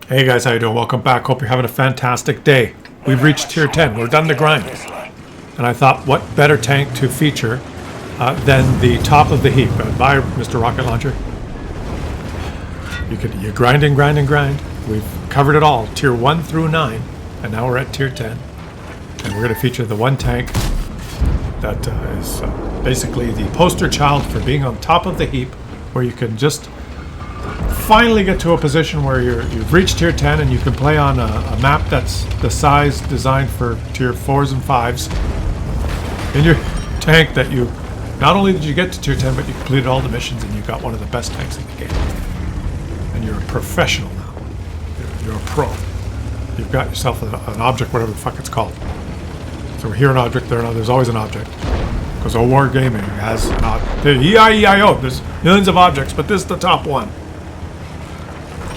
Hey guys, how you doing? Welcome back. Hope you're having a fantastic day. We've reached tier 10. We're done the grind. And I thought, what better tank to feature than the top of the heap? Bye, Mr. Rocket Launcher. You grind and grind and grind. We've covered it all, tier 1 through 9, and now we're at tier 10. And we're going to feature the one tank that is basically the poster child for being on top of the heap, where you can just finally get to a position where you've reached tier 10 and you can play on a map that's the size designed for tier 4s and 5s. In your tank that you, not only did you get to tier 10, but you completed all the missions and you got one of the best tanks in the game. And you're a professional now. You're a pro. You've got yourself an object, whatever the fuck it's called. So here an object, there's always an object. Because War Gaming has not, E-I-E-I-O, there's millions of objects, but this is the top one.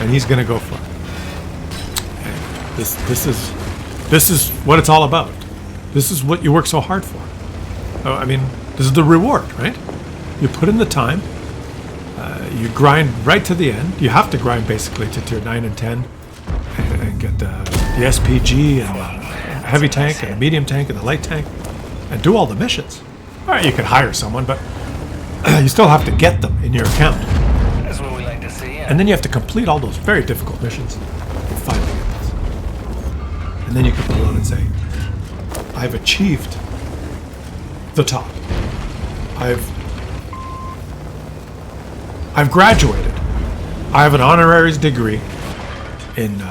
And he's gonna go for it. And this is what it's all about. This is what you work so hard for. I mean, this is the reward, right? You put in the time. You grind right to the end. You have to grind basically to tier 9 and 10, and get the SPG and the heavy tank and the medium tank and the light tank, and do all the missions. All right, you can hire someone, but you still have to get them in your account. That's what we like to see. And then you have to complete all those very difficult missions in 5 minutes. And then you can pull out and say, I've achieved the top. I've graduated. I have an honoraries degree in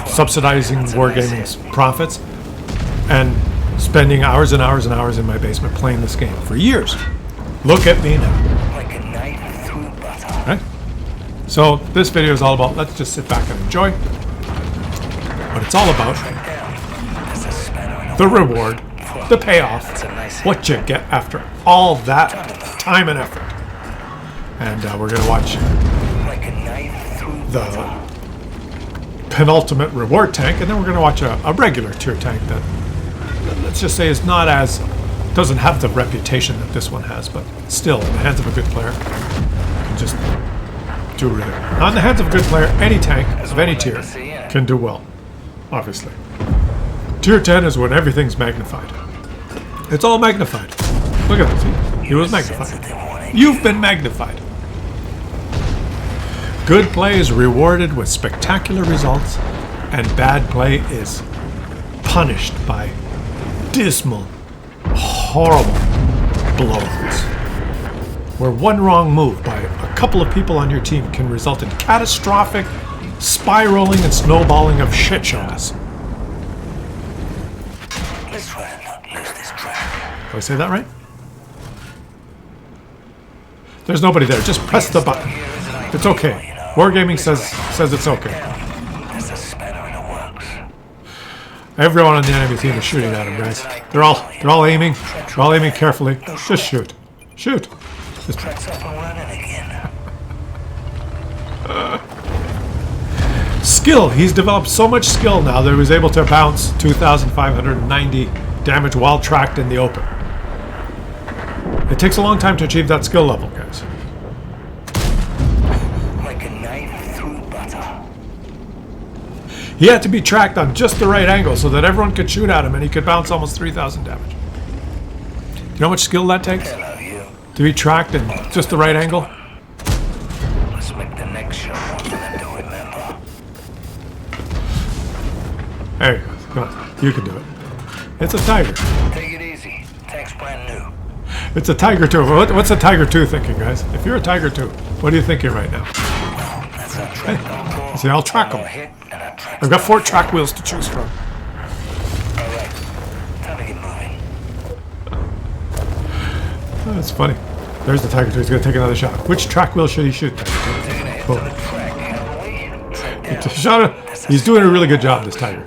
subsidizing Wargaming's profits and spending hours and hours and hours in my basement playing this game for years. Look at me now. Like a knife through butter. Right? So this video is all about, let's just sit back and enjoy. What it's all about, the reward, the payoff, what you get after all that time and effort. And we're going to watch the penultimate reward tank, and then we're going to watch a regular tier tank that, let's just say, is not as, doesn't have the reputation that this one has, but still, in the hands of a good player, can just do really well. Not in the hands of a good player, any tank of any tier can do well, obviously. Tier 10 is when everything's magnified. It's all magnified. Look at this. He was magnified. You've been magnified. Good play is rewarded with spectacular results, and bad play is punished by dismal, horrible blowouts, where one wrong move by a couple of people on your team can result in catastrophic spiraling and snowballing of shit shows. Let's try and not lose this track. Did I say that right? There's nobody there. Just press the button. It's okay. Wargaming says it's okay. That's a spanner in the works. Everyone on the enemy team is shooting at him, guys. They're all aiming. They're all aiming carefully. Just shoot. Shoot. Just Track's up and running again. skill. He's developed so much skill now that he was able to bounce 2,590 damage while tracked in the open. It takes a long time to achieve that skill level, guys. Like a knife through butter. He had to be tracked on just the right angle so that everyone could shoot at him and he could bounce almost 3,000 damage. You know how much skill that takes? Hello, you. To be tracked in just the right angle? Let's make the next shot one for them to remember. There you go. Come on. You can do it. It's a Tiger. Take it easy. Tank's brand new. It's a Tiger 2. What's a Tiger 2 thinking, guys? If you're a Tiger 2, what are you thinking right now? That's our track. See, I'll track them. I've got 4 track wheels to choose from. Alright. Time to get moving. Oh, that's funny. There's the Tiger 2. He's going to take another shot. Which track wheel should he shoot? Taking a hit to the track, haven't we? Track down. He's doing a really good job, this Tiger.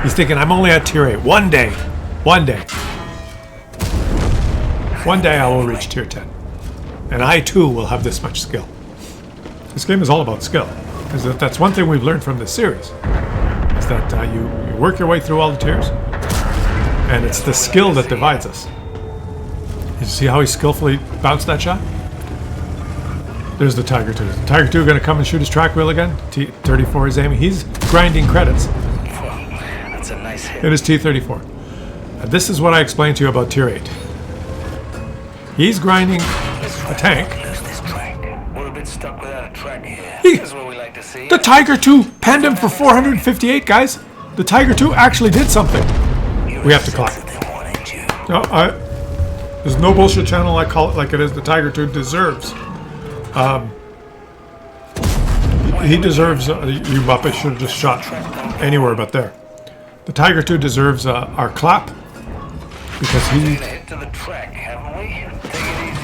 He's thinking, I'm only at tier 8. One day. One day. One day I will reach tier 10. And I too will have this much skill. This game is all about skill. Because that's one thing we've learned from this series. Is that you work your way through all the tiers. And it's the skill that divides us. You see how he skillfully bounced that shot? There's the Tiger 2. Is the Tiger 2 going to come and shoot his track wheel again? T-34 is aiming. He's grinding credits. That's a nice hit. It is T-34. This is what I explained to you about Tier 8. He's grinding a tank. Lose this track. We're a bit stuck without a track here. That's what we like to see. The Tiger 2 penned him for 458, guys. The Tiger 2 actually did something. We have to clap. No, there's no bullshit channel. I call it like it is. The Tiger 2 deserves. He deserves. You Muppet should have just shot anywhere but there. The Tiger 2 deserves our clap because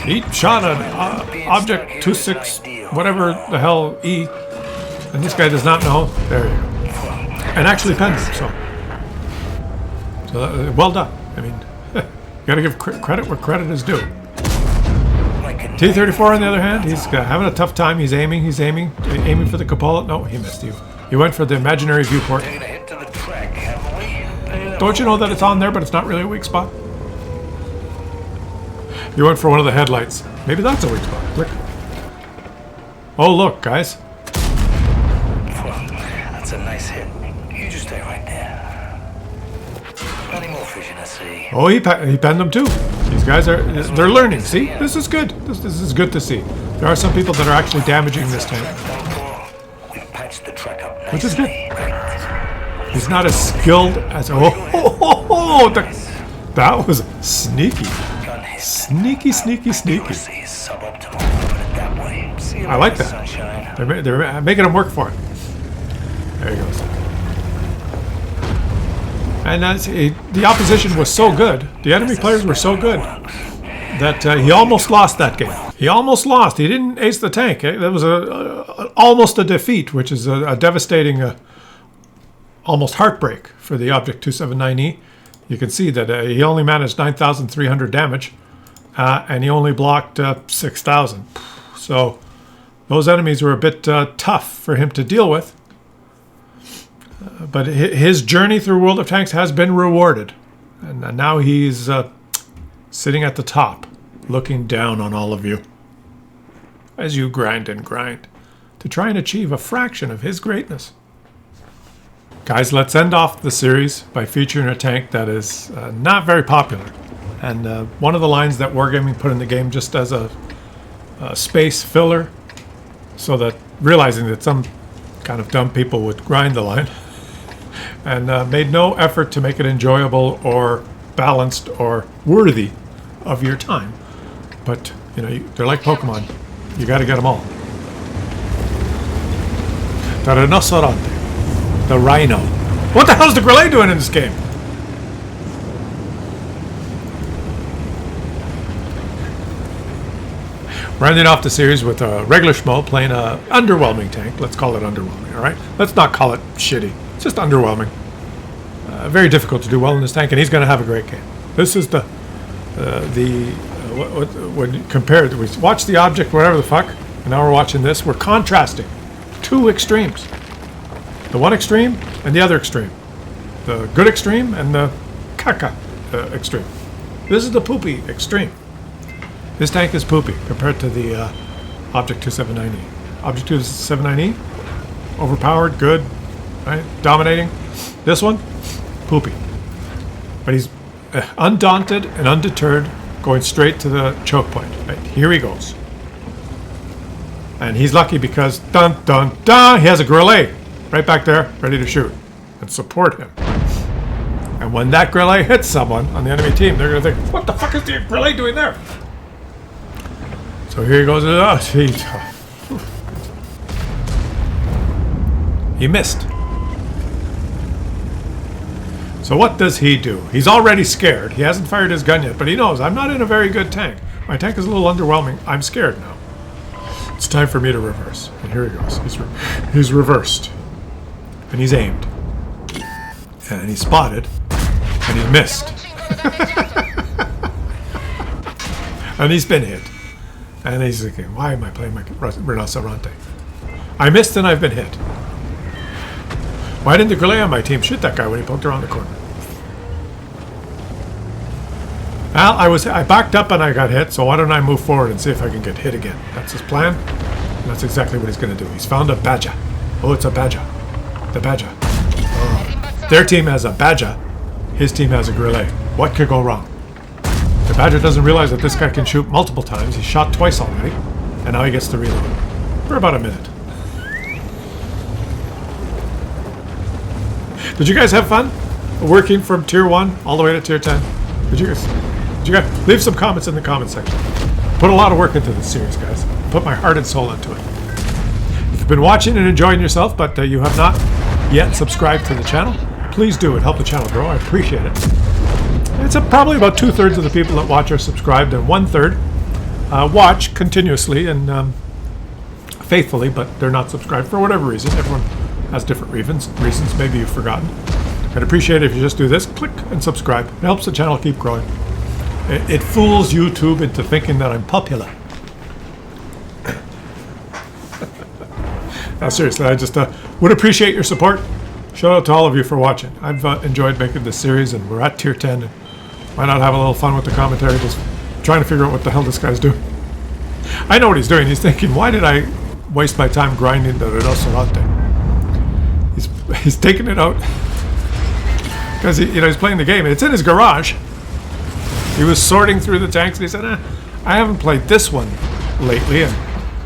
he shot an object 26 whatever the hell E, and this guy does not know. There you go. And actually penned him. So well done. I mean, you got to give credit where credit is due. T-34 on the other hand, he's having a tough time. He's aiming for the cupola. No, he missed you. He went for the imaginary viewport. Don't you know that it's on there, but it's not really a weak spot? He went for one of the headlights. Maybe that's a weak spot. Click. Oh, look, guys. That's a nice hit. You just stay right there. Any more fishing I see. Oh, he penned them too. These guys they're learning. See, this is good. This is good to see. There are some people that are actually damaging this tank, which is good. He's not as skilled as that was sneaky, sneaky. I like that. They're making him work for it. There he goes. And the opposition was so good, the enemy players were so good, that he almost lost that game. He almost lost. He didn't ace the tank. That was almost a defeat, which is a devastating, almost heartbreak for the Object 279E. You can see that he only managed 9,300 damage, and he only blocked 6,000. So those enemies were a bit tough for him to deal with. But his journey through World of Tanks has been rewarded. And now he's sitting at the top, looking down on all of you as you grind and grind to try and achieve a fraction of his greatness. Guys, let's end off the series by featuring a tank that is not very popular. And one of the lines that Wargaming put in the game just as a space filler, so that realizing that some kind of dumb people would grind the line, and made no effort to make it enjoyable or balanced or worthy of your time. But, you know, they're like Pokemon. You got to get them all. The Rhinoceronte. The Rhino. What the hell's the Grillet doing in this game? Rounding off the series with a regular schmo playing a underwhelming tank. Let's call it underwhelming, all right? Let's not call it shitty. It's just underwhelming. Very difficult to do well in this tank, and he's going to have a great game. This is when compared, we watched the Object, whatever the fuck, and now we're watching this. We're contrasting two extremes. The one extreme and the other extreme. The good extreme and the caca extreme. This is the poopy extreme. This tank is poopy compared to the Object 279E. Object 279E, overpowered, good, right? Dominating. This one, poopy. But he's undaunted and undeterred, going straight to the choke point. Right? Here he goes. And he's lucky because, dun, dun, dun, he has a Grillet right back there, ready to shoot and support him. And when that Grillet hits someone on the enemy team, they're going to think, what the fuck is the Grillet doing there? So here he goes. Oh, geez. He missed. So what does he do? He's already scared. He hasn't fired his gun yet, but he knows, I'm not in a very good tank. My tank is a little underwhelming. I'm scared now. It's time for me to reverse. And here he goes. He's reversed. And he's aimed. And he's spotted. And he missed. And he's been hit. And he's thinking, why am I playing my Rhinoceronte? I missed and I've been hit. Why didn't the Grillet on my team shoot that guy when he poked around the corner? Well, I backed up and I got hit, so why don't I move forward and see if I can get hit again? That's his plan. And that's exactly what he's going to do. He's found a badger. Oh, it's a badger. The badger. Oh. Their team has a badger. His team has a grillet. What could go wrong? The badger doesn't realize that this guy can shoot multiple times. He's shot twice already. And now he gets to reload. For about a minute. Did you guys have fun working from tier 1 all the way to tier 10? Did you guys leave some comments in the comment section. Put a lot of work into this series, guys. Put my heart and soul into it. If you've been watching and enjoying yourself, but you have not yet subscribed to the channel, please do it. Help the channel grow. I appreciate it. It's probably about 2/3 of the people that watch are subscribed, and 1/3 watch continuously and faithfully, but they're not subscribed for whatever reason. Everyone has different reasons. Maybe you've forgotten. I'd appreciate it if you just do this, click and subscribe. It helps the channel keep growing. It fools YouTube into thinking that I'm popular. No, seriously, I just would appreciate your support. Shout out to all of you for watching. I've enjoyed making this series, and we're at tier 10. Why not have a little fun with the commentary, just trying to figure out what the hell this guy's doing. I know what he's doing. He's thinking, why did I waste my time grinding the restaurante? He's taking it out because he's playing the game. It's in his garage. He was sorting through the tanks, and he said, I haven't played this one lately, and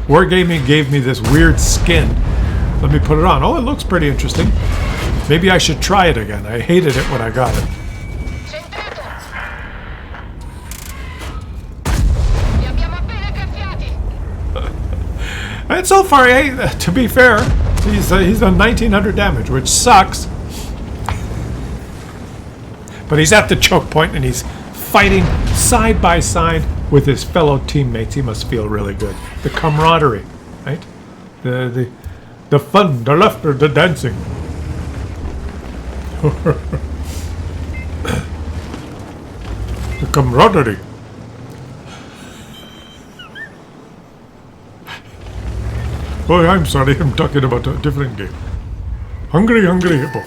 Wargaming gave me this weird skin. Let me put it on. Oh, it looks pretty interesting. Maybe I should try it again. I hated it when I got it. And so far, to be fair, he's done 1900 damage, which sucks. But he's at the choke point, and he's fighting side by side with his fellow teammates. He must feel really good. The camaraderie, right? The fun, the laughter, the dancing. The camaraderie. Oh, I'm sorry, I'm talking about a different game. Hungry Hippo.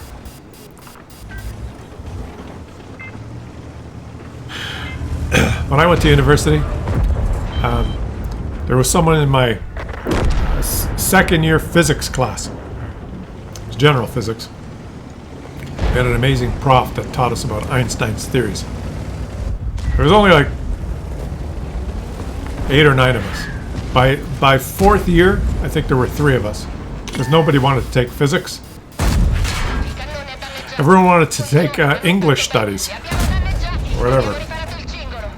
When I went to university, there was someone in my second year physics class. It was general physics. We had an amazing prof that taught us about Einstein's theories. There was only like 8 or 9 of us. By fourth year, I think there were 3 of us, because nobody wanted to take physics. Everyone wanted to take English studies, or whatever.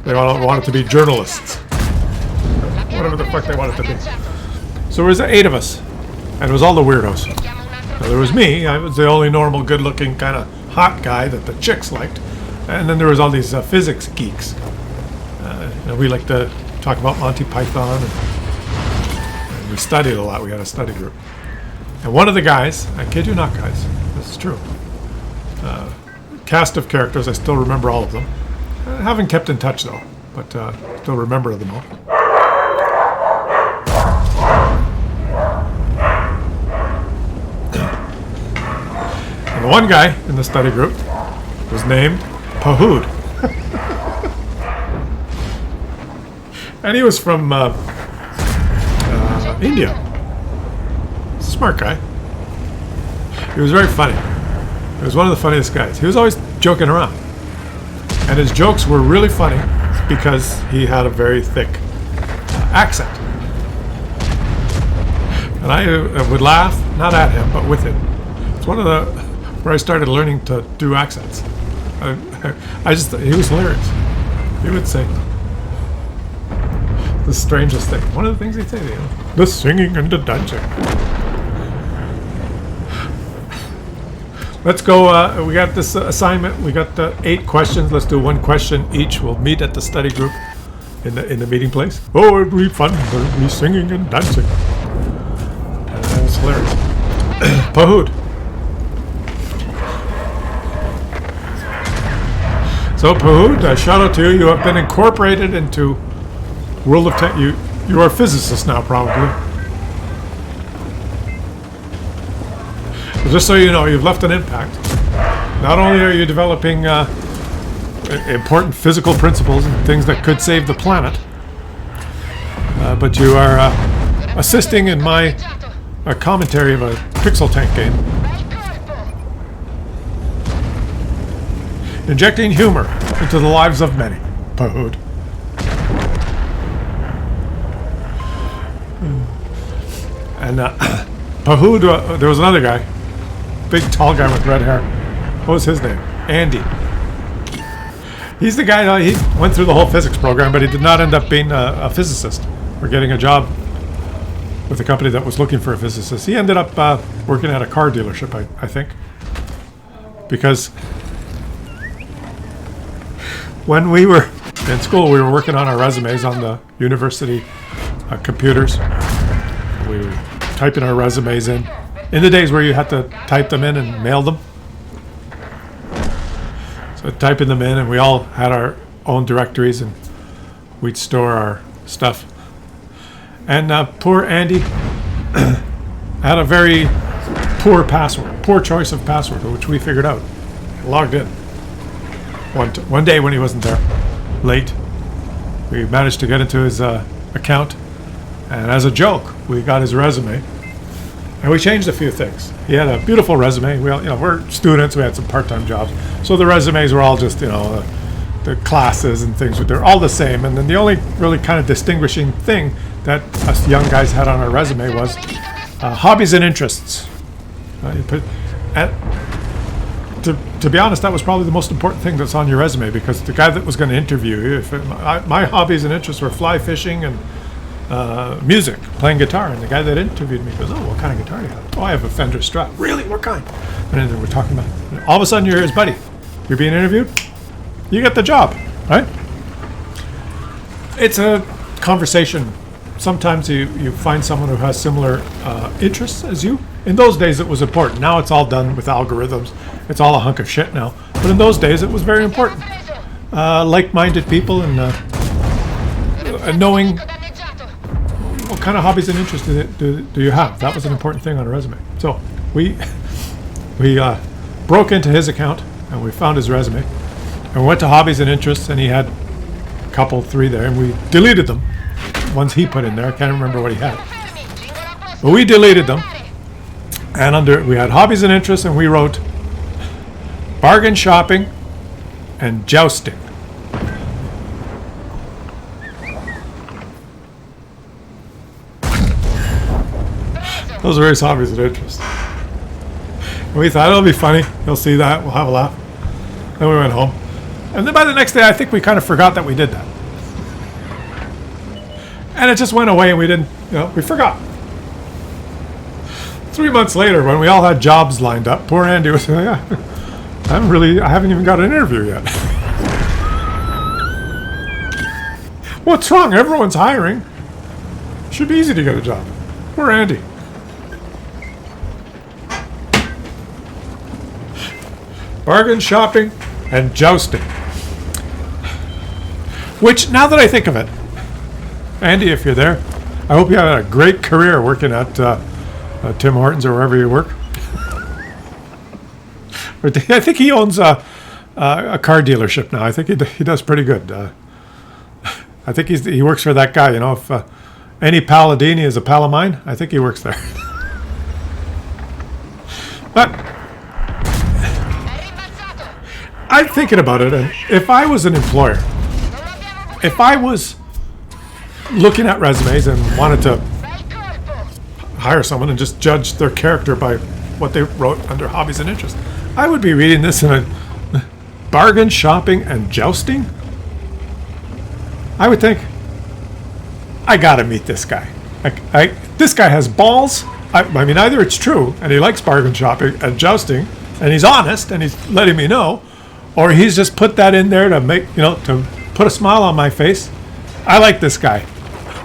They all wanted to be journalists, whatever the fuck they wanted to be. So there was 8 of us, and it was all the weirdos. Now, there was me. I was the only normal, good-looking, kind of hot guy that the chicks liked, and then there was all these physics geeks. We liked to talk about Monty Python. And we studied a lot. We had a study group. And one of the guys, I kid you not, guys, this is true, cast of characters, I still remember all of them. I haven't kept in touch, though, but still remember them all. And the one guy in the study group was named Pahood. And he was from India. He's a smart guy. He was very funny. He was one of the funniest guys. He was always joking around. And his jokes were really funny because he had a very thick accent. And I would laugh, not at him, but with him. It's one of the where I started learning to do accents. I just, he was hilarious. He would say the strangest thing. One of the things he'd say, the singing and the dancing. Let's go. We got this assignment. We got 8 questions. Let's do 1 question each. We'll meet at the study group in the meeting place. Oh, it'll be fun. There'll be singing and dancing. And that was hilarious. Pahood. So Pahood, shout out to you. You have been incorporated into World of Tanks. You are a physicist now, probably. Just so you know, you've left an impact. Not only are you developing important physical principles and things that could save the planet, but you are assisting in my commentary of a pixel tank game. Injecting humor into the lives of many. Pahood. And Pahood, there was another guy. Big tall guy with red hair. What was his name? Andy. He's the guy, he went through the whole physics program, but he did not end up being a physicist or getting a job with a company that was looking for a physicist. He ended up working at a car dealership, I think. Because when we were in school, we were working on our resumes on the university computers. We were typing our resumes in the days where you had to type them in and mail them. So typing them in, and we all had our own directories, and we'd store our stuff. And poor Andy had a very poor choice of password, which we figured out. Logged in. One day when he wasn't there, late, we managed to get into his account, and as a joke, we got his resume, and we changed a few things. He had a beautiful resume. We're students. We had some part-time jobs, so the resumes were all just the classes and things. They're all the same. And then the only really kind of distinguishing thing that us young guys had on our resume was hobbies and interests. To be honest, that was probably the most important thing that's on your resume, because the guy that was going to interview you, my hobbies and interests were fly fishing and music, playing guitar, and the guy that interviewed me goes, "Oh, what kind of guitar do you have?" "Oh, I have a Fender Strat." "Really? What kind?" And then we're talking about, all of a sudden you're his buddy. You're being interviewed, you get the job, right? It's a conversation. Sometimes you find someone who has similar interests as you. In those days it was important. Now it's all done with algorithms. It's all a hunk of shit now. But in those days it was very important. Like-minded people and knowing what kind of hobbies and interests do you have. That was an important thing on a resume. So we broke into his account and we found his resume and we went to hobbies and interests, and he had a couple, 3 there, and we deleted them. Ones he put in there. I can't remember what he had. But we deleted them, and we had hobbies and interests, and we wrote bargain shopping and jousting. Those are his hobbies and interests. And we thought it'll be funny. He'll see that. We'll have a laugh. Then we went home. And then by the next day, I think we kind of forgot that we did that. And it just went away, and we didn't, we forgot. 3 months later, when we all had jobs lined up, poor Andy was like, I haven't even got an interview yet. What's wrong? Everyone's hiring. Should be easy to get a job. Poor Andy. Bargain shopping and jousting. Which, now that I think of it, Andy, if you're there, I hope you had a great career working at Tim Hortons or wherever you work. I think he owns a car dealership now. I think he does pretty good. I think he works for that guy. If any Palladini is a pal of mine, I think he works there. But I'm thinking about it, and if I was an employer, if I was looking at resumes and wanted to hire someone and just judge their character by what they wrote under hobbies and interests, I would be reading this in a bargain shopping and jousting. I would think, I gotta meet this guy. This guy has balls. I mean, either it's true and he likes bargain shopping and jousting and he's honest and he's letting me know, or he's just put that in there to make, to put a smile on my face. I like this guy.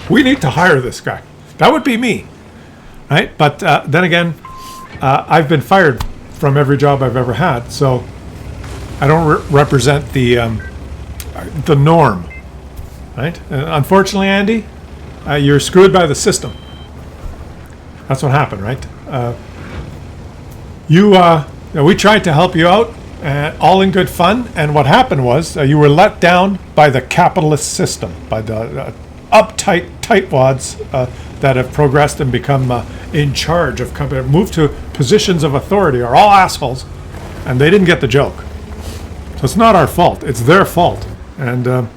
We need to hire this guy. That would be me, right? But then again, I've been fired from every job I've ever had, so I don't represent the norm, right? Unfortunately, Andy, you're screwed by the system. That's what happened, right? We tried to help you out, all in good fun, and what happened was you were let down by the capitalist system, by the uptight tightwads that have progressed and become in charge of company, moved to positions of authority, are all assholes, and they didn't get the joke. So it's not our fault; it's their fault, and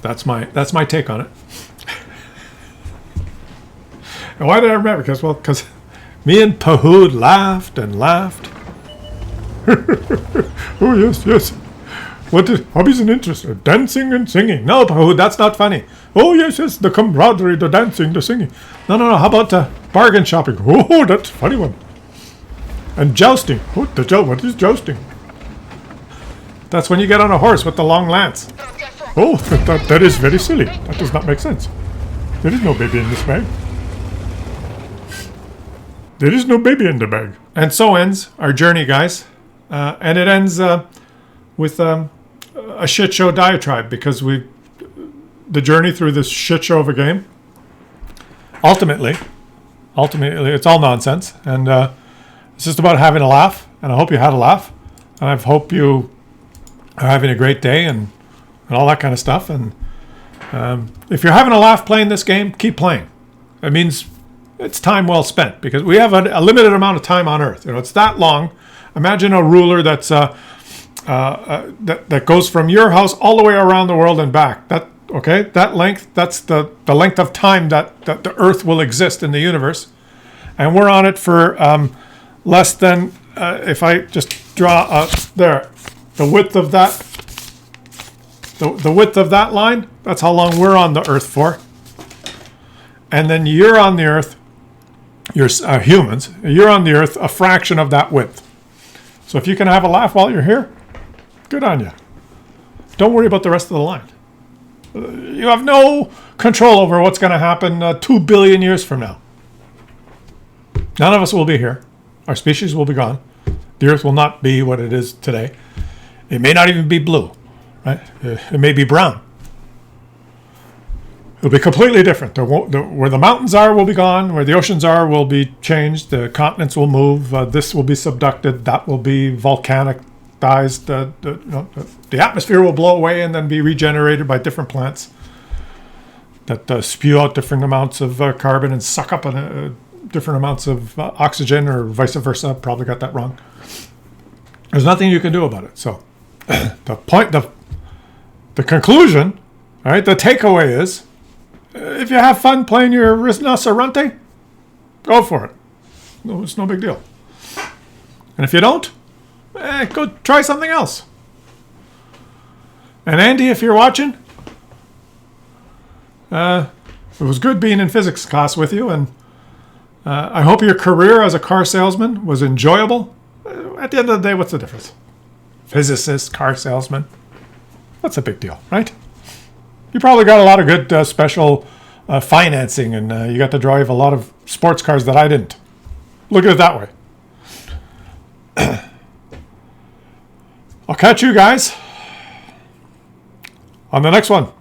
that's my take on it. And why did I remember? Because me and Pahood laughed and laughed. Oh yes. What is hobbies and interests? Dancing and singing. No, Pahood, that's not funny. Oh yes, the camaraderie, the dancing, the singing. No. How about bargain shopping? Oh, that's a funny one. And jousting. What is jousting? That's when you get on a horse with the long lance. Oh, that is very silly. That does not make sense. There is no baby in this bag. There is no baby in the bag. And so ends our journey, guys. And it ends with a shit show diatribe, because the journey through this shit show of a game, ultimately it's all nonsense, and it's just about having a laugh, and I hope you had a laugh, and I hope you are having a great day and all that kind of stuff. And if you're having a laugh playing this game, keep playing. It means it's time well spent, because we have a limited amount of time on Earth. It's that long. Imagine a ruler that's that goes from your house all the way around the world and back. That length, that's the length of time that the Earth will exist in the universe, and we're on it for less than, if I just draw there, the width of that line, that's how long we're on the Earth for. And then you're on the Earth, you're humans, you're on the Earth a fraction of that width. So if you can have a laugh while you're here, good on you. Don't worry about the rest of the line. You have no control over what's going to happen 2 billion years from now. None of us will be here. Our species will be gone. The Earth will not be what it is today. It may not even be blue, right? It may be brown. It'll be completely different. Where the mountains are will be gone. Where the oceans are will be changed. The continents will move. This will be subducted. That will be volcanized. The atmosphere will blow away and then be regenerated by different plants that spew out different amounts of carbon and suck up different amounts of oxygen, or vice versa. Probably got that wrong. There's nothing you can do about it. So the conclusion, all right, the takeaway is, if you have fun playing your rinoceronte, go for it. No, it's no big deal. And if you don't, go try something else. And Andy, if you're watching, it was good being in physics class with you, and I hope your career as a car salesman was enjoyable. At the end of the day, what's the difference? Physicist, car salesman. What's a big deal, right? You probably got a lot of good special financing, and you got to drive a lot of sports cars that I didn't. Look at it that way. I'll catch you guys on the next one.